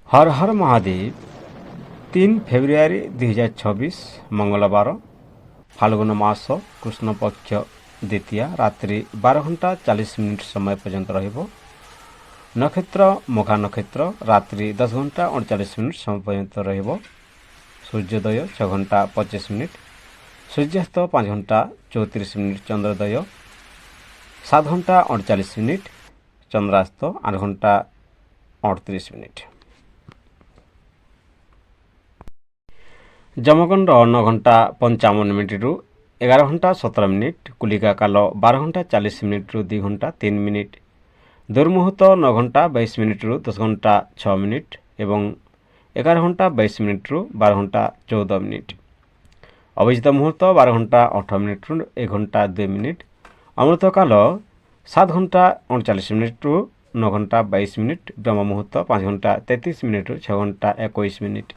हर हर Mahadev 3 February 2026 मंगलवार फाल्गुन मास कृष्ण पक्ष द्वितीया रात्रि 12 घंटा 40 मिनिट समय पर्यंत रहिबो। नक्षत्र मघा नक्षत्र रात्रि 10 घंटा 39 मिनिट समय पर्यंत रहिबो। सूर्योदय 6 घंटा 25 मिनिट, सूर्यास्त 5 घंटा 34 मिनिट, चंद्रोदय 7 घंटा 48 मिनिट, चंद्रास्त 8 घंटा 38 मिनिट। जमगंड 9 घंटा 55 मिनिट रु 11 घंटा 17 मिनिट, कुलिका काल 12 घंटा 40 मिनिट रु 2 घंटा 3 मिनिट, दुर्मुहूर्त 9 घंटा 22 मिनिट रु 10 घंटा 6 मिनिट एवं 11 घंटा 22 मिनिट रु 12 घंटा 14 मिनिट। अभिजित मुहूर्त 12 घंटा 18 मिनिट रु 1 घंटा 2 मिनिट, अमृत काल 7 घंटा 39 मिनिट रु 9 घंटा 22 मिनिट, ब्रह्म मुहूर्त 5 घंटा 33 मिनिट रु 6 घंटा 21 मिनिट।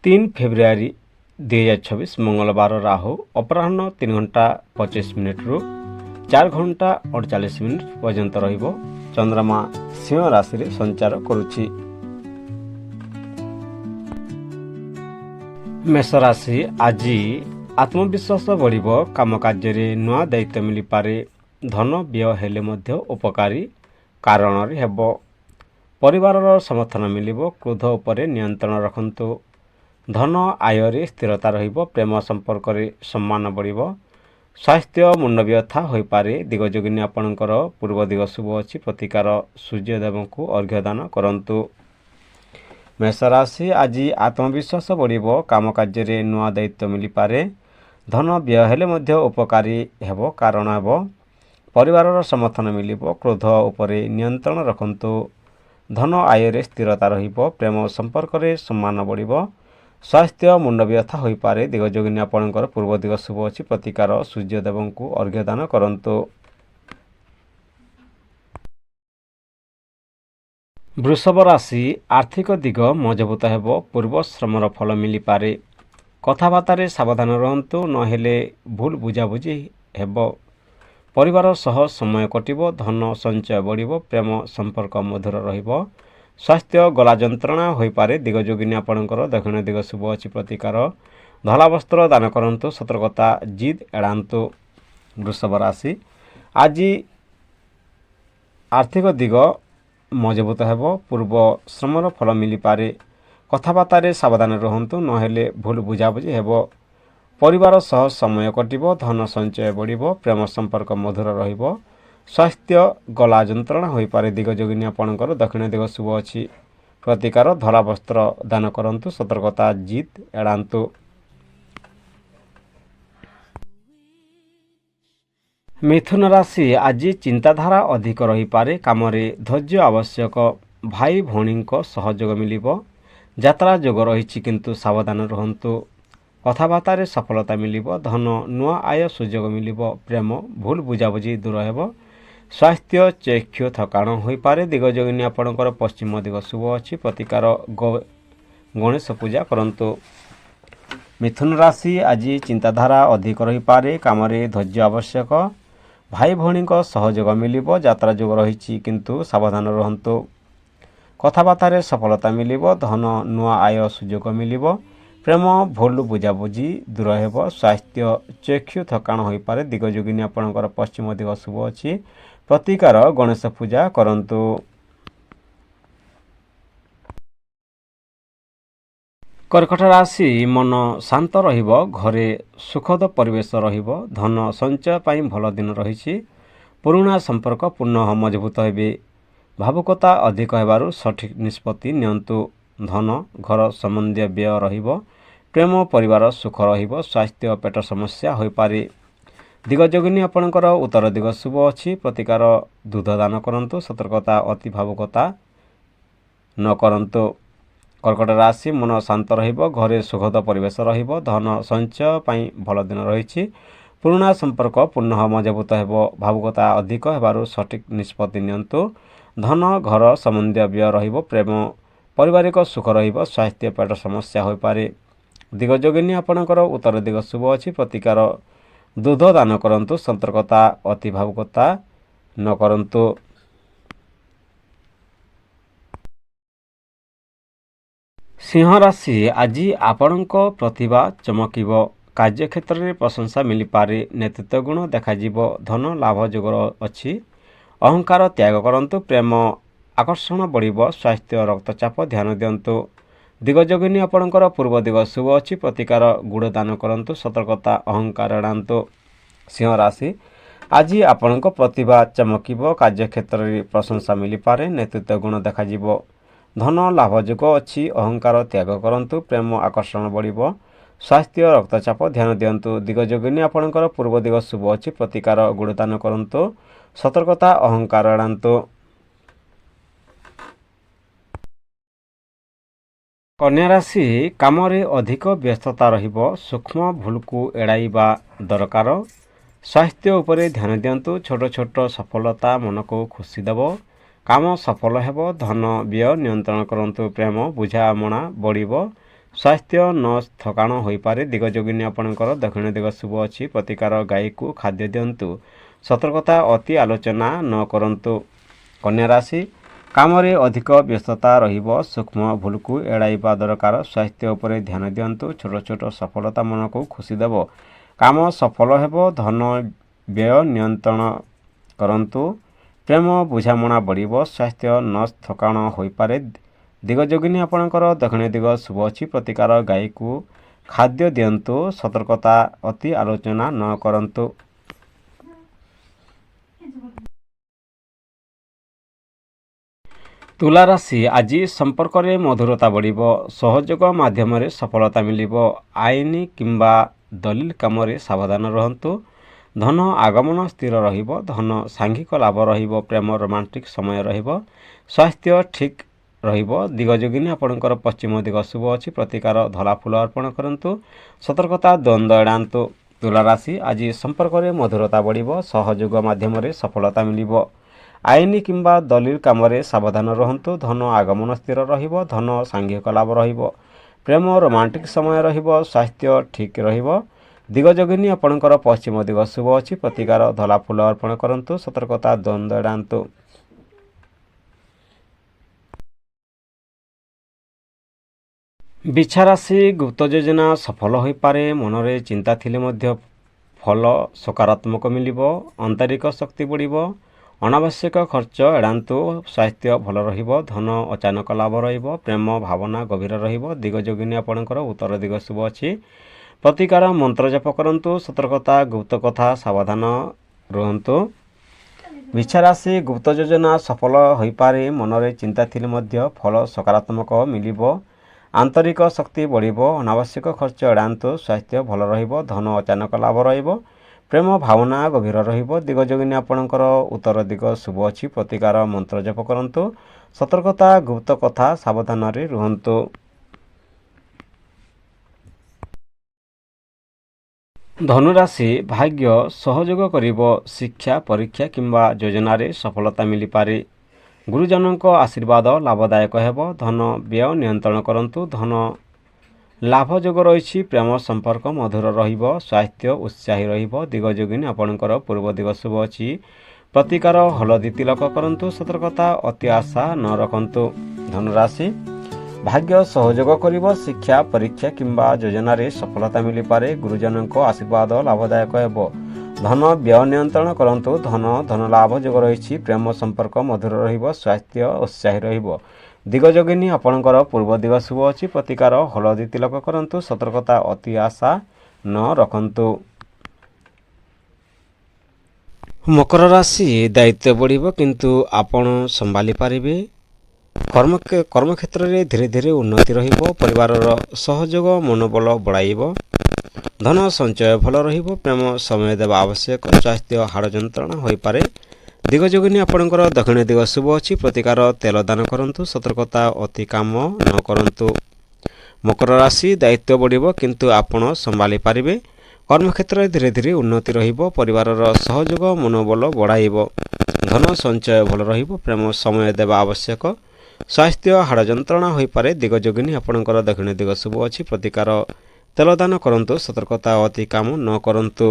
3 फेब्रुआरी 2026 मंगलवार राहु अपराह्न 3 घंटा 25 मिनिट रु 4 घंटा 48 मिनिट पर्यंत रहिबो। चंद्रमा सिंह राशि रे संचार करुछि। मेष राशि आज आत्मविश्वास बढ़िबो, काम कार्य नुआ दायित्व मिली पारे, धन व्यय हेले मध्य उपकारी कारण रे हेबो। परिवार समर्थन मिलिबो, क्रोध उपरे नियंत्रण रखंतु। धन आय रे स्थिरता रहिबो, प्रेम संपर्क रे सम्मान बढ़िबो। स्वास्थ्य मुंड व्यथा होई पारे, दिगजोगिनी आपणकर पूर्व दिग शुभ अछि, प्रतिकार सूर्यदेव को अर्घ्यदान करंतु। मेष राशि आज आत्मविश्वास बढ़िबो, काम कार्य नुआ दायित्व मिली पारे, धन व्यय हेले मध्य उपकारी हेबो कारण हेबो। परिवार समर्थन मिलिबो, क्रोध उपरे नियंत्रण रखंतु। धन आय रे स्थिरता रहिबो, प्रेम संपर्क रे सम्मान बढ़िबो। स्वास्थ्य मुंड व्यथा होई पारे, दिगजोगिनी आपणकर पूर्व दिग शुभ अछि, प्रतिकार सूर्यदेव को अर्घ्यदान करंतु। वृषभ राशि आर्थिक दिग मजबूत हेबो, पूर्व श्रमर फल मिली पारे, कथाबार्ता सावधान रहंतु, नहेले भूल बुझाबुझी हेबो। परिवार सह समय कटिबो, धन संचय बढ़िबो, प्रेम संपर्क मधुर रहिबो। स्वास्थ्य गला जंत्रणा होई पारे, दिगजोगिनी आपणकर दक्षिण दिग शुभ अछि, प्रतिकार धला वस्त्र दान करंतु, सतर्कता जिद एड़ांतु। वृषभ राशि आज आर्थिक दिग मजबूत हेबो, पूर्व श्रमर फल मिली पारे, कथाबार्ता सावधान रहंतु, नहेले भूल बुझाबुझी हेबो। परिवार सह समय कटिबो, धन संचय बढ़िबो, प्रेम संपर्क मधुर रहिबो। स्वास्थ्य गला जंत्रणा होई पारे, दिगजोगिनी आपणकर दक्षिण दिग शुभ अछि, प्रतिकार धला वस्त्र दान करंतु, सतर्कता जिद एड़ांतु। मिथुन राशि आज चिंताधारा अधिक रही पारे, काम रे धैर्य आवश्यक, भाई भौणी सहयोग मिलिबो। यात्रा जोग रही किंतु सावधान रहंतु। कथाबार्ता सफलता मिलिबो, धन नुआ आय सुजोग मिलिबो, प्रेम भूल बुझाबुझी दूर हेबो। स्वास्थ्य चैक्ष्य थकाण होई पारे, दिगजोगिनी आपणकर पश्चिम दिग शुभ अछि, प्रतिकार गणेश पूजा करंतु। मिथुन राशि आज चिंताधारा अधिक रही पारे, काम रे धैर्य आवश्यक, भाई भौणी सहयोग मिलिबो। यात्रा जोग रही किंतु सावधान रहंतु। कथाबार्ता सफलता मिलिबो, धन नुआ आय सुजोग मिलिबो, प्रेम भूल बुझाबुझी दूर हेबो। स्वास्थ्य चैक्ष्य थकाण होई पारे, दिगजोगिनी आपणकर पश्चिम दिग शुभ अछि, प्रतिकार गणेश पूजा करंतु। कर्कट राशि मन शांत रहिबो, घरे सुखद परिवेश रहिबो, धन संचय पाई भल दिन रहिछि। पुराना संपर्क पुनः मजबूत हेबे, भावुकता अधिक हेबारु सठिक निष्पत्ति नियंतु। धन घर संबंधी व्यय रहिबो, प्रेम परिवार सुख रहिबो। स्वास्थ्य पेट समस्या होई पारे, दिगजोगिनी आपणकर उत्तर दिग शुभ अछि, प्रतिकार दूध दान करंतु, सतर्कता अति भावुकता न करंतु। कर्कट राशि मन शांत रहिबो, घरे सुखद परिवेश रहिबो, धन संचय पाई भल दिन रहिछि। पुराना संपर्क पुनः मजबूत हेबो, भावुकता अधिक हेबारु सठिक निष्पत्ति नियंतु। धन घर संबंधी व्यय रहिबो, प्रेम पारिवारिक सुख रहिबो। स्वास्थ्य पेट समस्या होई पारे, दिगजोगिनी आपणकर उत्तर दिग शुभ अछि, प्रतिकार दूध दान करंतु, सतर्कता अति भावुकता ନ କରନ୍ତୁ। ସିଂହ ରାଶି ଆଜି ଆପଣଙ୍କ ପ୍ରତିଭା ଚମକିବ। କାର୍ଯ୍ୟକ୍ଷେତ୍ରରେ ପ୍ରଶଂସା ମିଳିପାରେ। ନେତୃତ୍ୱ ଗୁଣ ଦେଖାଯିବ। ଧନ ଲାଭ ଯୋଗ ଅଛି। ଅହଙ୍କାର ତ୍ୟାଗ କରନ୍ତୁ। ପ୍ରେମ ଆକର୍ଷଣ ବଢ଼ିବ। ସ୍ୱାସ୍ଥ୍ୟ ରକ୍ତଚାପ ଧ୍ୟାନ ଦିଅନ୍ତୁ। ଦିଗ ଯୋଗିନୀ ଆପଣଙ୍କର ପୂର୍ବ ଦିଗ ଶୁଭ ଅଛି। ପ୍ରତିକାର ଗୁଡ଼ ଦାନ କରନ୍ତୁ। ସତର୍କତା ଅହଙ୍କାର ଏଡ଼ାନ୍ତୁ। ସିଂହ ରାଶି ଆଜି ଆପଣଙ୍କ ପ୍ରତିଭା ଚମକିବ। କାର୍ଯ୍ୟକ୍ଷେତ୍ରରେ ପ୍ରଶଂସା ମିଳିପାରେ। ନେତୃତ୍ୱ ଗୁଣ ଦେଖାଯିବ। ଧନ ଲାଭ ଯୋଗ ଅଛି। ଅହଙ୍କାର ତ୍ୟାଗ କରନ୍ତୁ। ପ୍ରେମ ଆକର୍ଷଣ ବଢ଼ିବ। ସ୍ୱାସ୍ଥ୍ୟ ରକ୍ତଚାପ ଧ୍ୟାନ ଦିଅନ୍ତୁ। ଦିଗ ଯୋଗିନୀ ଆପଣଙ୍କର ପୂର୍ବ ଦିଗ ଶୁଭ ଅଛି। ପ୍ରତିକାର ଗୁଡ଼ ଦାନ କରନ୍ତୁ। ସତର୍କତା ଅହଙ୍କାର ଏଡ଼ାନ୍ତୁ। କନ୍ୟା ରାଶି କାମରେ ଅଧିକ ବ୍ୟସ୍ତତା ରହିବ। ସୂକ୍ଷ୍ମ ଭୁଲକୁ ଏଡ଼ାଇବା ଦରକାର। ସ୍ୱାସ୍ଥ୍ୟ ଉପରେ ଧ୍ୟାନ ଦିଅନ୍ତୁ। ଛୋଟ ଛୋଟ ସଫଳତା ମନକୁ ଖୁସି ଦେବ। କାମ ସଫଳ ହେବ। ଧନ ବ୍ୟୟ ନିୟନ୍ତ୍ରଣ କରନ୍ତୁ। ପ୍ରେମ ବୁଝାମଣା ବଢ଼ିବ। ସ୍ୱାସ୍ଥ୍ୟ ନ ଥକାଣ ହୋଇପାରେ। ଦିଗ ଯୋଗିନୀ ଆପଣଙ୍କର ଦକ୍ଷିଣ ଦିଗ ଶୁଭ ଅଛି। ପ୍ରତିକାର ଗାଈକୁ ଖାଦ୍ୟ ଦିଅନ୍ତୁ। ସତର୍କତା ଅତି ଆଲୋଚନା ନ କରନ୍ତୁ। କନ୍ୟା ରାଶି କାମରେ ଅଧିକ ବ୍ୟସ୍ତତା ରହିବ। ସୂକ୍ଷ୍ମ ଭୁଲକୁ ଏଡ଼ାଇବା ଦରକାର। ସ୍ୱାସ୍ଥ୍ୟ ଉପରେ ଧ୍ୟାନ ଦିଅନ୍ତୁ। ଛୋଟ ଛୋଟ ସଫଳତା ମନକୁ ଖୁସି ଦେବ। କାମ ସଫଳ ହେବ। ଧନ ବ୍ୟୟ ନିୟନ୍ତ୍ରଣ କରନ୍ତୁ। ପ୍ରେମ ବୁଝାମଣା ବଢ଼ିବ। ସ୍ୱାସ୍ଥ୍ୟ ନ ଥକାଣ ହୋଇପାରେ। ଦିଗ ଯୋଗିନୀ ଆପଣଙ୍କର ଦକ୍ଷିଣ ଦିଗ ଶୁଭ ଅଛି। ପ୍ରତିକାର ଗାଈକୁ ଖାଦ୍ୟ ଦିଅନ୍ତୁ। ସତର୍କତା ଅତି ଆଲୋଚନା ନ କରନ୍ତୁ। ତୁଲା ରାଶି ଆଜି ସମ୍ପର୍କରେ ମଧୁରତା ବଢ଼ିବ। ସହଯୋଗ ମାଧ୍ୟମରେ ସଫଳତା ମିଳିବ। ଆଇନ କିମ୍ବା ଦଲିଲ କାମରେ ସାବଧାନ ରୁହନ୍ତୁ। ଧନ ଆଗମନ ସ୍ଥିର ରହିବ। ଧନ ସାଂଘିକ ଲାଭ ରହିବ। ପ୍ରେମ ରୋମାଣ୍ଟିକ୍ ସମୟ ରହିବ। ସ୍ୱାସ୍ଥ୍ୟ ଠିକ୍ ରହିବ। ଦିଗ ଯୋଗିନୀ ଆପଣଙ୍କର ପଶ୍ଚିମ ଦିଗ ଶୁଭ ଅଛି। ପ୍ରତିକାର ଧଳା ଫୁଲ ଅର୍ପଣ କରନ୍ତୁ। ସତର୍କତା ଦ୍ୱନ୍ଦ୍ୱ ଏଡ଼ାନ୍ତୁ। ତୁଲା ରାଶି ଆଜି ସମ୍ପର୍କରେ ମଧୁରତା ବଢ଼ିବ। ସହଯୋଗ ମାଧ୍ୟମରେ ସଫଳତା ମିଳିବ। ଆଇନ କିମ୍ବା ଦଲିଲ କାମରେ ସାବଧାନ ରୁହନ୍ତୁ। ଧନ ଆଗମନ ସ୍ଥିର ରହିବ। ଧନ ସାଂଘିକ ଲାଭ ରହିବ। ପ୍ରେମ ରୋମାଣ୍ଟିକ୍ ସମୟ ରହିବ। ସ୍ୱାସ୍ଥ୍ୟ ଠିକ୍ ରହିବ। ଦିଗ ଯୋଗିନୀ ଆପଣଙ୍କର ପଶ୍ଚିମ ଦିଗ ଶୁଭ ଅଛି। ପ୍ରତିକାର ଧଳା ଫୁଲ ଅର୍ପଣ କରନ୍ତୁ। ସତର୍କତା ଦ୍ୱନ୍ଦ୍ୱ ଏଡ଼ାନ୍ତୁ। ବିଛା ରାଶି ଗୁପ୍ତ ଯୋଜନା ସଫଳ ହୋଇପାରେ। ମନରେ ଚିନ୍ତା ଥିଲେ ମଧ୍ୟ ଫଳ ସକାରାତ୍ମକ ମିଳିବ। ଆନ୍ତରିକ ଶକ୍ତି ବଢ଼ିବ। ଅନାବଶ୍ୟକ ଖର୍ଚ୍ଚ ଏଡ଼ାନ୍ତୁ। ସ୍ୱାସ୍ଥ୍ୟ ଭଲ ରହିବ। ଧନ ଅଚାନକ ଲାଭ ରହିବ। ପ୍ରେମ ଭାବନା ଗଭୀର ରହିବ। ଦିଗ ଯୋଗିନୀ ଆପଣଙ୍କର ଉତ୍ତର ଦିଗ ଶୁଭ ଅଛି। ପ୍ରତିକାର ମନ୍ତ୍ର ଜପ କରନ୍ତୁ। ସତର୍କତା ଗୁପ୍ତ କଥା ସାବଧାନ ରୁହନ୍ତୁ। ବିଛା ରାଶି ଗୁପ୍ତ ଯୋଜନା ସଫଳ ହୋଇପାରେ। ମନରେ ଚିନ୍ତା ଥିଲେ ମଧ୍ୟ ଫଳ ସକାରାତ୍ମକ ମିଳିବ। ଆନ୍ତରିକ ଶକ୍ତି ବଢ଼ିବ। ଅନାବଶ୍ୟକ ଖର୍ଚ୍ଚ ଏଡ଼ାନ୍ତୁ। ସ୍ୱାସ୍ଥ୍ୟ ଭଲ ରହିବ। ଧନ ଅଚାନକ ଲାଭ ରହିବ। ପ୍ରେମ ଭାବନା ଗଭୀର ରହିବ। ଦିଗ ଯୋଗିନୀ ଆପଣଙ୍କର ଉତ୍ତର ଦିଗ ଶୁଭ ଅଛି। ପ୍ରତିକାର ମନ୍ତ୍ର ଜପ କରନ୍ତୁ। ସତର୍କତା ଗୁପ୍ତ କଥା ସାବଧାନରେ ରୁହନ୍ତୁ। ଧନୁରାଶି ଭାଗ୍ୟ ସହଯୋଗ କରିବ। ଶିକ୍ଷା ପରୀକ୍ଷା କିମ୍ବା ଯୋଜନାରେ ସଫଳତା ମିଳିପାରେ। ଗୁରୁଜନଙ୍କ ଆଶୀର୍ବାଦ ଲାଭଦାୟକ ହେବ। ଧନ ବ୍ୟୟ ନିୟନ୍ତ୍ରଣ କରନ୍ତୁ। ଧନ ଲାଭ ଯୋଗ ରହିଛି। ପ୍ରେମ ସମ୍ପର୍କ ମଧୁର ରହିବ। ସ୍ୱାସ୍ଥ୍ୟ ଉତ୍ସାହୀ ରହିବ। ଦିଗ ଯୋଗିନୀ ଆପଣଙ୍କର ପୂର୍ବ ଦିଗ ଶୁଭ ଅଛି। ପ୍ରତିକାର ହଳଦୀ ତିଲକ କରନ୍ତୁ। ସତର୍କତା ଅତି ଆଶା ନ ରଖନ୍ତୁ। ଧନୁରାଶି ଭାଗ୍ୟ ସହଯୋଗ କରିବ। ଶିକ୍ଷା ପରୀକ୍ଷା କିମ୍ବା ଯୋଜନାରେ ସଫଳତା ମିଳିପାରେ। ଗୁରୁଜନଙ୍କ ଆଶୀର୍ବାଦ ଲାଭଦାୟକ ହେବ। ଧନ ବ୍ୟୟ ନିୟନ୍ତ୍ରଣ କରନ୍ତୁ। ଧନ ଲାଭ ଯୋଗ ରହିଛି। ପ୍ରେମ ସମ୍ପର୍କ ମଧୁର ରହିବ। ସ୍ୱାସ୍ଥ୍ୟ ଉତ୍ସାହୀ ରହିବ। ଦିଗ ଯୋଗିନୀ ଆପଣଙ୍କର ପୂର୍ବ ଦିଗ ଶୁଭ ଅଛି। ପ୍ରତିକାର ହଳଦୀ ତିଲକ କରନ୍ତୁ। ସତର୍କତା ଅତି ଆଶା ନ ରଖନ୍ତୁ। ମକର ରାଶି ଦାୟିତ୍ୱ ବଢ଼ିବ କିନ୍ତୁ ଆପଣ ସମ୍ଭାଳି ପାରିବେ। କର୍ମକ୍ଷେତ୍ରରେ ଧୀରେ ଧୀରେ ଉନ୍ନତି ରହିବ। ପରିବାରର ସହଯୋଗ ମନୋବଳ ବଢ଼ାଇବ। ଧନ ସଞ୍ଚୟ ଭଲ ରହିବ। ପ୍ରେମ ସମୟ ଦେବା ଆବଶ୍ୟକ। ସ୍ୱାସ୍ଥ୍ୟ ହାଡ଼ ଯନ୍ତ୍ରଣା ହୋଇପାରେ। ଦିଗ ଯୋଗିନୀ ଆପଣଙ୍କର ଦକ୍ଷିଣ ଦିଗ ଶୁଭ ଅଛି। ପ୍ରତିକାର ତେଲ ଦାନ କରନ୍ତୁ। ସତର୍କତା ଅତି କାମ ନ କରନ୍ତୁ। ମକର ରାଶି ଦାୟିତ୍ୱ ବଢ଼ିବ କିନ୍ତୁ ଆପଣ ସମ୍ଭାଳି ପାରିବେ। କର୍ମକ୍ଷେତ୍ରରେ ଧୀରେ ଧୀରେ ଉନ୍ନତି ରହିବ। ପରିବାରର ସହଯୋଗ ମନୋବଳ ବଢ଼ାଇବ। ଧନ ସଞ୍ଚୟ ଭଲ ରହିବ। ପ୍ରେମ ସମୟ ଦେବା ଆବଶ୍ୟକ। ସ୍ୱାସ୍ଥ୍ୟ ହାଡ଼ ଯନ୍ତ୍ରଣା ହୋଇପାରେ। ଦିଗ ଯୋଗିନୀ ଆପଣଙ୍କର ଦକ୍ଷିଣ ଦିଗ ଶୁଭ ଅଛି। ପ୍ରତିକାର ତେଲ ଦାନ କରନ୍ତୁ। ସତର୍କତା ଅତି କାମ ନ କରନ୍ତୁ।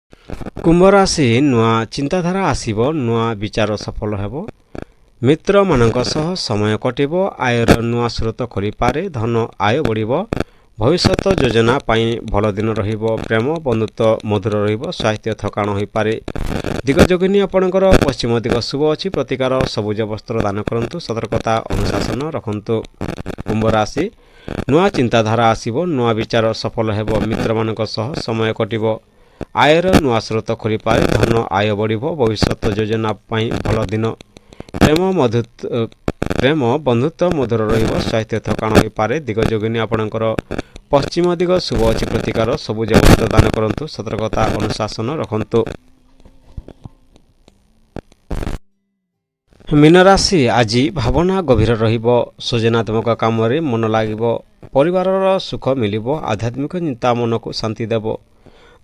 କୁମ୍ଭ ରାଶି ନୂଆ ଚିନ୍ତାଧାରା ଆସିବ, ନୂଆ ବିଚାର ସଫଳ ହେବ, ମିତ୍ରମାନଙ୍କ ସହ ସମୟ କଟିବ, ଆୟର ନୂଆ ସ୍ରୋତ ଖୋଲିପାରେ, ଧନ ଆୟ ବଢ଼ିବ, ଭବିଷ୍ୟତ ଯୋଜନା ପାଇଁ ଭଲ ଦିନ ରହିବ, ପ୍ରେମ ବନ୍ଧୁତ୍ୱ ମଧୁର ରହିବ, ସ୍ୱାସ୍ଥ୍ୟ ଥକାଣ ହୋଇପାରେ। ଦିଗ ଯୋଗିନୀ ଆପଣଙ୍କର ପଶ୍ଚିମ ଦିଗ ଶୁଭ ଅଛି, ପ୍ରତିକାର ସବୁଜ ବସ୍ତ୍ର ଦାନ କରନ୍ତୁ, ସତର୍କତା ଅନୁଶାସନ ରଖନ୍ତୁ। କୁମ୍ଭ ରାଶି ନୂଆ ଚିନ୍ତାଧାରା ଆସିବ, ନୂଆ ବିଚାର ସଫଳ ହେବ, ମିତ୍ରମାନଙ୍କ ସହ ସମୟ କଟିବ, ଆୟର ନୂଆ ସ୍ରୋତ ଖୋଲିପାରେ, ଧନ ଆୟ ବଢ଼ିବ, ଭବିଷ୍ୟତ ଯୋଜନା ପାଇଁ ଭଲ ଦିନ, ପ୍ରେମ ବନ୍ଧୁତ୍ୱ ମଧୁର ରହିବ, ସ୍ୱାସ୍ଥ୍ୟ ଥକାଣ ହୋଇପାରେ। ଦିଗ ଯୋଗିନୀ ଆପଣଙ୍କର ପଶ୍ଚିମ ଦିଗ ଶୁଭ ଅଛି, ପ୍ରତିକାର ସବୁଜ ବସ୍ତ୍ର ଦାନ କରନ୍ତୁ, ସତର୍କତା ଅନୁଶାସନ ରଖନ୍ତୁ। ମୀନ ରାଶି ଆଜି ଭାବନା ଗଭୀର ରହିବ, ସୃଜନାତ୍ମକ କାମରେ ମନ ଲାଗିବ, ପରିବାରର ସୁଖ ମିଳିବ, ଆଧ୍ୟାତ୍ମିକ ଚିନ୍ତା ମନକୁ ଶାନ୍ତି ଦେବ,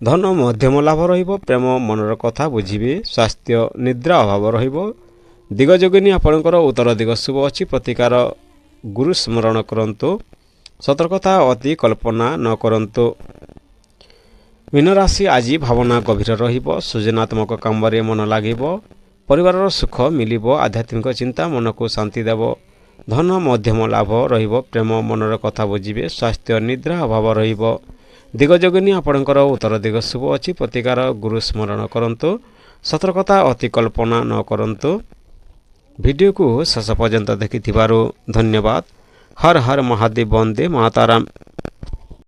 ଧନ ମଧ୍ୟମ ଲାଭ ରହିବ, ପ୍ରେମ ମନର କଥା ବୁଝିବେ, ସ୍ୱାସ୍ଥ୍ୟ ନିଦ୍ରା ଅଭାବ ରହିବ। ଦିଗ ଯୋଗିନୀ ଆପଣଙ୍କର ଉତ୍ତର ଦିଗ ଶୁଭ ଅଛି, ପ୍ରତିକାର ଗୁରୁ ସ୍ମରଣ କରନ୍ତୁ, ସତର୍କତା ଅତି କଳ୍ପନା ନ କରନ୍ତୁ। ମୀନ ରାଶି ଆଜି ଭାବନା ଗଭୀର ରହିବ, ସୃଜନାତ୍ମକ କାମରେ ମନ ଲାଗିବ, ପରିବାରର ସୁଖ ମିଳିବ, ଆଧ୍ୟାତ୍ମିକ ଚିନ୍ତା ମନକୁ ଶାନ୍ତି ଦେବ, ଧନ ମଧ୍ୟମ ଲାଭ ରହିବ, ପ୍ରେମ ମନର କଥା ବୁଝିବେ, ସ୍ୱାସ୍ଥ୍ୟ ନିଦ୍ରା ଅଭାବ ରହିବ। ଦିଗ ଯୋଗିନୀ ଆପଣଙ୍କର ଉତ୍ତର ଦିଗ ଶୁଭ ଅଛି, ପ୍ରତିକାର ଗୁରୁ ସ୍ମରଣ କରନ୍ତୁ, ସତର୍କତା ଅତି କଳ୍ପନା ନ କରନ୍ତୁ। ଭିଡ଼ିଓକୁ ଶେଷ ପର୍ଯ୍ୟନ୍ତ ଦେଖିଥିବାରୁ ଧନ୍ୟବାଦ। ହର ହର ମହାଦେବ, ବନ୍ଦେ ମାତାରାମ।